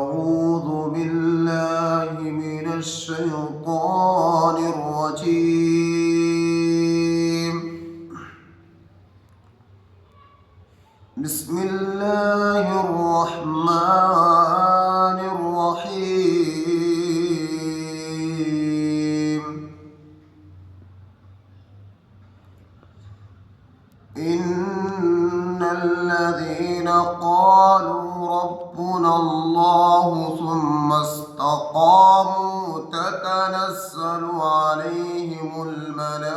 أعوذ بالله من الشيطان الرجيم. بسم الله الرحمن الرحيم. إن الذين قالوا ربنا الله ثم استقاموا تتنزل عليهم الملائكة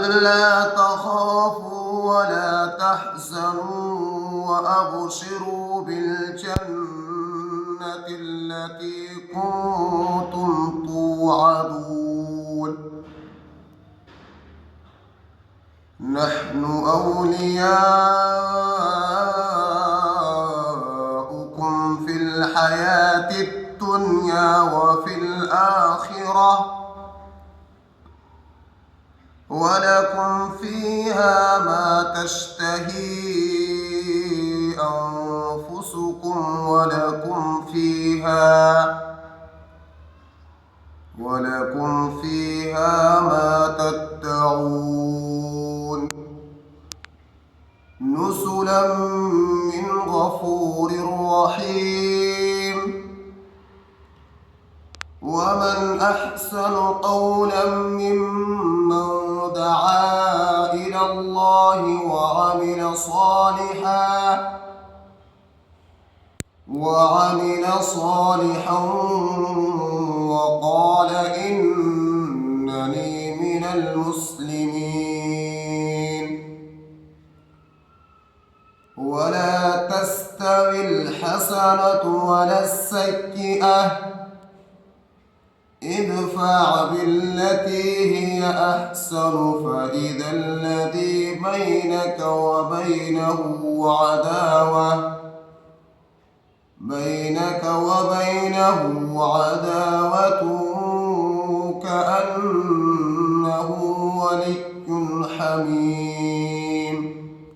ألا تخافوا ولا تحزنوا وأبشروا بالجنة التي كنتم توعدون. نحن أولياؤكم في الحياة الدنيا وفي الآخرة ولكم فيها ما تشتهي أنفسكم ولكم فيها ما تدعون. نزلا من غفور رحيم. ومن أحسن قولا ممن دعا إلى الله وعمل صالحا وقال إنني من المسلمين. ولا تستوي الحسنة ولا السيئة، ادفع بالتي هي أحسن فإذا الذي بينك وبينه عداوة كأنه ولي حميم.